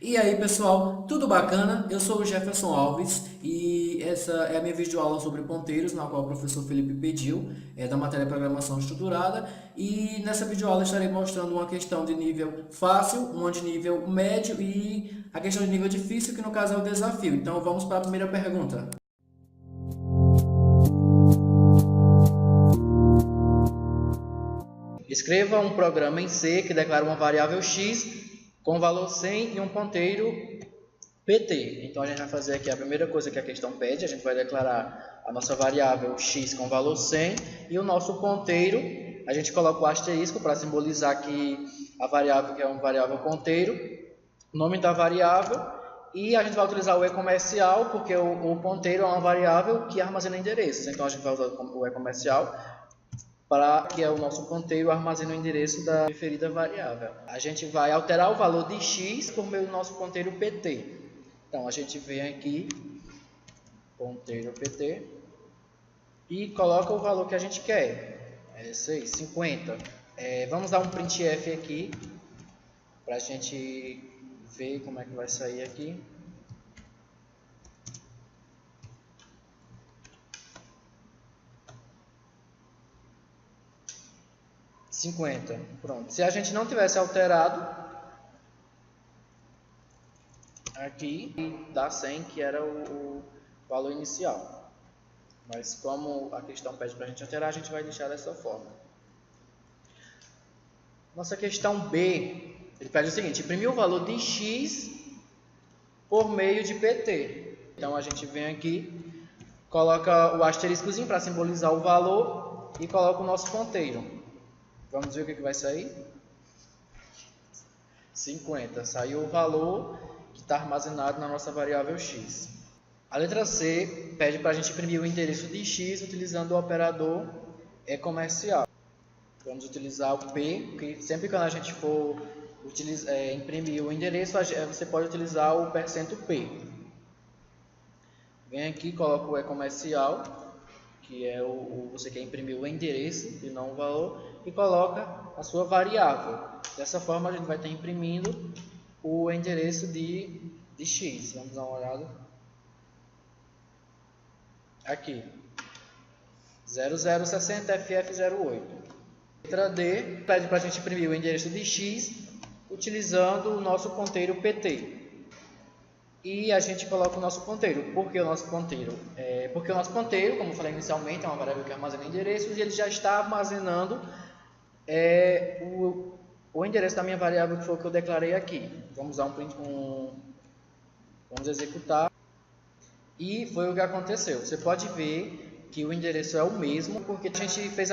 E aí pessoal, tudo bacana? Eu sou o Jefferson Alves e essa é a minha videoaula sobre ponteiros, na qual o professor Felipe pediu, da matéria Programação Estruturada. E nessa videoaula estarei mostrando uma questão de nível fácil, uma de nível médio e a questão de nível difícil, que no caso é o desafio. Então vamos para a primeira pergunta. Escreva um programa em C que declara uma variável x com valor 100 e um ponteiro PT. Então a gente vai fazer aqui a primeira coisa que a questão pede, a gente vai declarar a nossa variável x com valor 100 e o nosso ponteiro, a gente coloca o asterisco para simbolizar que a variável que é uma variável ponteiro, nome da variável, e a gente vai utilizar o e-comercial porque o ponteiro é uma variável que armazena endereços. Então a gente vai usar o e-comercial para que é o nosso ponteiro armazena o endereço da referida variável. A gente vai alterar o valor de x por meio do nosso ponteiro PT. Então, a gente vem aqui, ponteiro PT, e coloca o valor que a gente quer. É isso aí, 50. Vamos dar um printf aqui, para a gente ver como é que vai sair aqui. Pronto. Se a gente não tivesse alterado, aqui dá 100, que era o valor inicial. Mas como a questão pede para a gente alterar, a gente vai deixar dessa forma. Nossa questão B, ele pede o seguinte: imprimir o valor de x por meio de PT. Então a gente vem aqui, coloca o asteriscozinho para simbolizar o valor e coloca o nosso ponteiro. Vamos ver o que vai sair? 50. Saiu o valor que está armazenado na nossa variável x. A letra C pede para a gente imprimir o endereço de x utilizando o operador e-comercial. Vamos utilizar o P, porque sempre que a gente for imprimir o endereço, você pode utilizar o %P. Vem aqui, coloca o e-comercial, que é você quer imprimir o endereço e não o valor, e coloca a sua variável. Dessa forma, a gente vai estar imprimindo o endereço de x. Vamos dar uma olhada. Aqui, 0060 FF08. Letra D pede para a gente imprimir o endereço de x utilizando o nosso ponteiro PT. E a gente coloca o nosso ponteiro. Por que o nosso ponteiro? Porque o nosso ponteiro, como eu falei inicialmente, é uma variável que armazena endereços e ele já está armazenando o endereço da minha variável, que foi o que eu declarei aqui. Vamos dar vamos executar. E foi o que aconteceu. Você pode ver que o endereço é o mesmo, porque a gente fez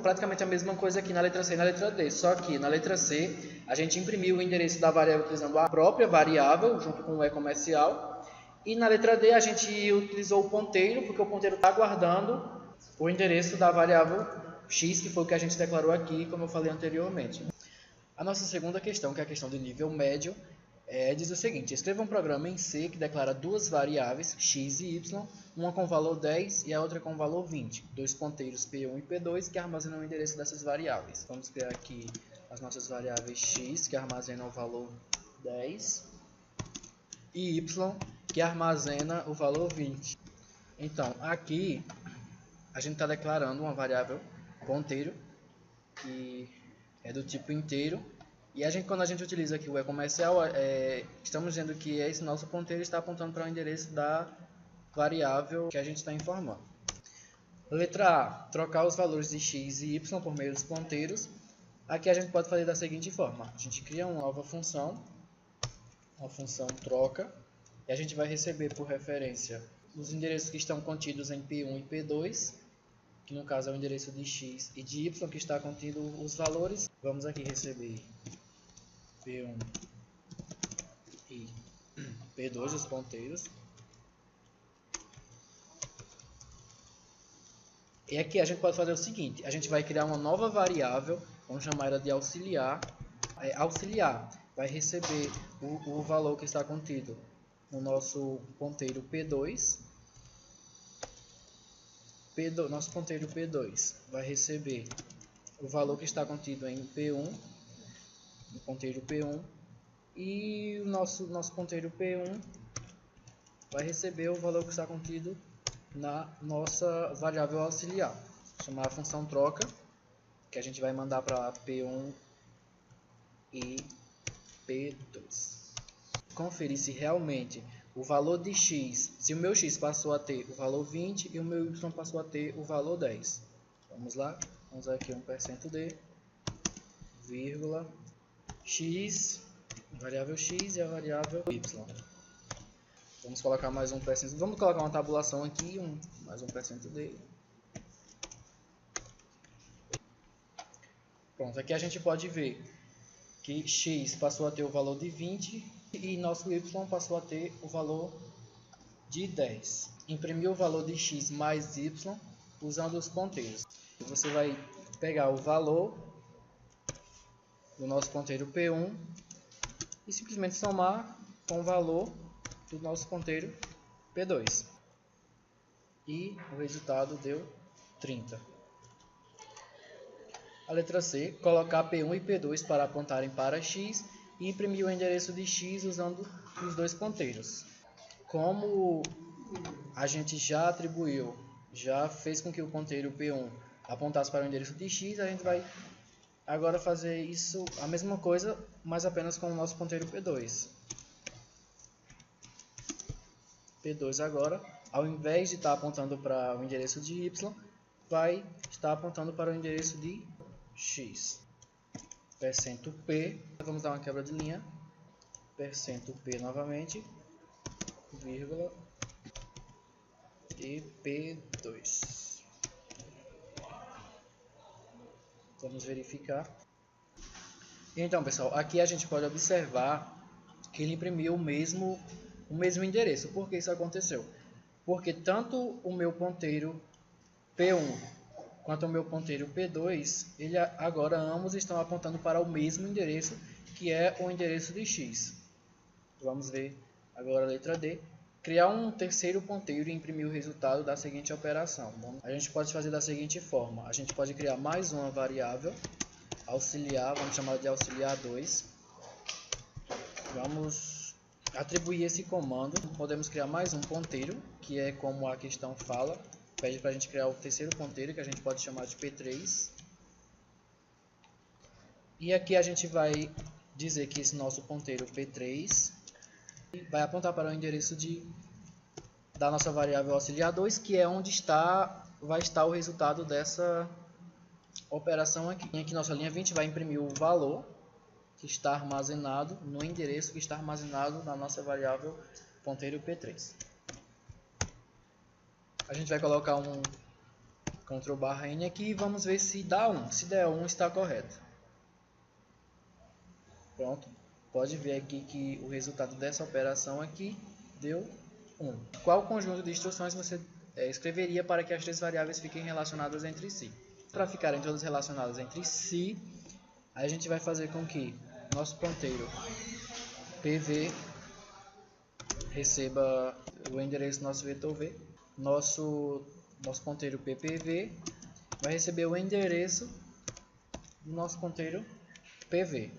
praticamente a mesma coisa aqui na letra C e na letra D. Só que na letra C, a gente imprimiu o endereço da variável utilizando a própria variável, junto com o e-comercial. E na letra D, a gente utilizou o ponteiro, porque o ponteiro está guardando o endereço da variável x, que foi o que a gente declarou aqui, como eu falei anteriormente. A nossa segunda questão, que é a questão de nível médio, diz o seguinte: escreva um programa em C que declara duas variáveis, x e y, uma com valor 10 e a outra com valor 20, dois ponteiros P1 e P2 que armazenam o endereço dessas variáveis. Vamos criar aqui as nossas variáveis x, que armazenam o valor 10, e y, que armazena o valor 20. Então, aqui, a gente está declarando uma variável ponteiro, que é do tipo inteiro. E quando a gente utiliza aqui o e-comercial, estamos dizendo que esse nosso ponteiro está apontando para o endereço da variável que a gente está informando. Letra A, trocar os valores de x e y por meio dos ponteiros. Aqui a gente pode fazer da seguinte forma: a gente cria uma nova função, uma função troca, e a gente vai receber por referência os endereços que estão contidos em P1 e P2, que no caso é o endereço de x e de y, que está contido os valores. Vamos aqui receber P1 e P2, os ponteiros. E aqui a gente pode fazer o seguinte: a gente vai criar uma nova variável, vamos chamar ela de auxiliar. Auxiliar vai receber o valor que está contido no nosso ponteiro P2. Nosso ponteiro P2 vai receber o valor que está contido em P1, no ponteiro P1, E o nosso ponteiro P1 vai receber o valor que está contido na nossa variável auxiliar. Vou chamar a função troca, que a gente vai mandar para P1 e P2. Conferir se realmente o valor de x, se o meu x passou a ter o valor 20 e o meu y passou a ter o valor 10. Vamos lá, vamos usar aqui 1%d, vírgula, x, a variável x e a variável y. Vamos colocar mais 1%, vamos colocar uma tabulação aqui, mais 1%d. Pronto, aqui a gente pode ver que x passou a ter o valor de 20 e nosso y passou a ter o valor de 10. Imprimir o valor de x mais y usando os ponteiros. Você vai pegar o valor do nosso ponteiro P1 e simplesmente somar com o valor do nosso ponteiro P2. E o resultado deu 30. A letra C, colocar P1 e P2 para apontarem para x e imprimir o endereço de x usando os dois ponteiros. Como a gente já atribuiu, já fez com que o ponteiro P1 apontasse para o endereço de x, a gente vai agora fazer isso, a mesma coisa, mas apenas com o nosso ponteiro P2. P2 agora, ao invés de estar apontando para o endereço de y, vai estar apontando para o endereço de x. %P, vamos dar uma quebra de linha, %P novamente, vírgula, e P2. Vamos verificar. Então, pessoal, aqui a gente pode observar que ele imprimiu o mesmo endereço. Por que isso aconteceu? Porque tanto o meu ponteiro P1 quanto o meu ponteiro P2, agora ambos estão apontando para o mesmo endereço, que é o endereço de x. Vamos ver agora a letra D. Criar um terceiro ponteiro e imprimir o resultado da seguinte operação. A gente pode fazer da seguinte forma. A gente pode criar mais uma variável auxiliar, vamos chamar de auxiliar 2. Vamos atribuir esse comando. Podemos criar mais um ponteiro, que é como a questão fala. Pede para a gente criar o terceiro ponteiro, que a gente pode chamar de P3. E aqui a gente vai dizer que esse nosso ponteiro P3 vai apontar para o endereço da nossa variável auxiliar 2, que é onde vai estar o resultado dessa operação aqui. Aqui nossa linha 20 vai imprimir o valor que está armazenado no endereço que está armazenado na nossa variável ponteiro P3. A gente vai colocar um Ctrl+N aqui e vamos ver se dá 1. Se der 1, está correto. Pronto. Pode ver aqui que o resultado dessa operação aqui deu 1. Qual conjunto de instruções você escreveria para que as três variáveis fiquem relacionadas entre si? Para ficarem todas relacionadas entre si, a gente vai fazer com que nosso ponteiro PV receba o endereço do nosso vetor V. Nosso ponteiro PPV vai receber o endereço do nosso ponteiro PV.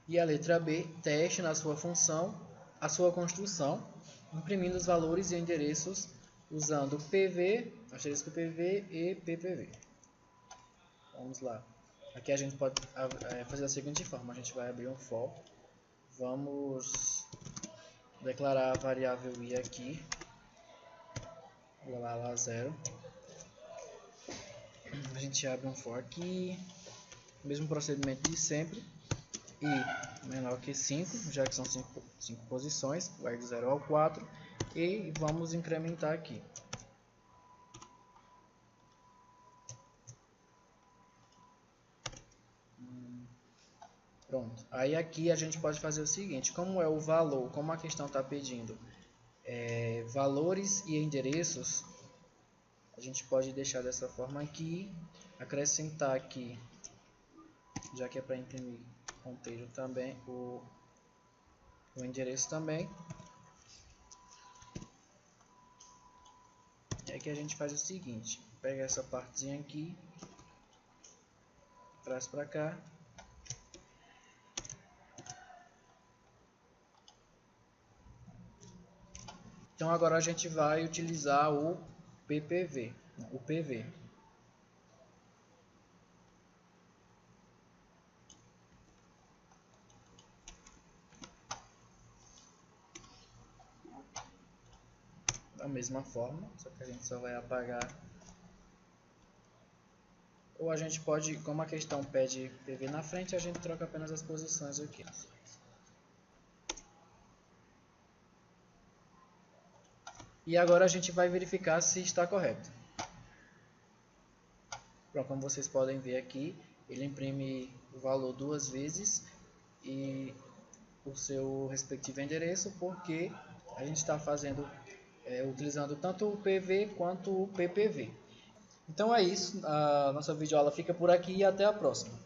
E a letra B, teste na sua função a sua construção, imprimindo os valores e endereços usando PV, asterisco PV e PPV. Vamos lá. Aqui a gente pode fazer da seguinte forma, a gente vai abrir um for, vamos declarar a variável i aqui, lá 0. A gente abre um for aqui, mesmo procedimento de sempre, i menor que 5, já que são 5 posições, vai do 0 ao 4, e vamos incrementar aqui. Pronto. Aí aqui a gente pode fazer o seguinte, como é o valor, como a questão está pedindo valores e endereços, a gente pode deixar dessa forma aqui, acrescentar aqui, já que é para imprimir ponteiro também, o endereço também. E aqui a gente faz o seguinte, pega essa partezinha aqui, traz para cá, Então agora a gente vai utilizar o PV. Da mesma forma, só que a gente só vai apagar. Ou a gente pode, como a questão pede PV na frente, a gente troca apenas as posições aqui. E agora a gente vai verificar se está correto. Pronto, como vocês podem ver aqui, ele imprime o valor 2 vezes e o seu respectivo endereço, porque a gente está fazendo, utilizando tanto o PV quanto o PPV. Então é isso, a nossa videoaula fica por aqui e até a próxima.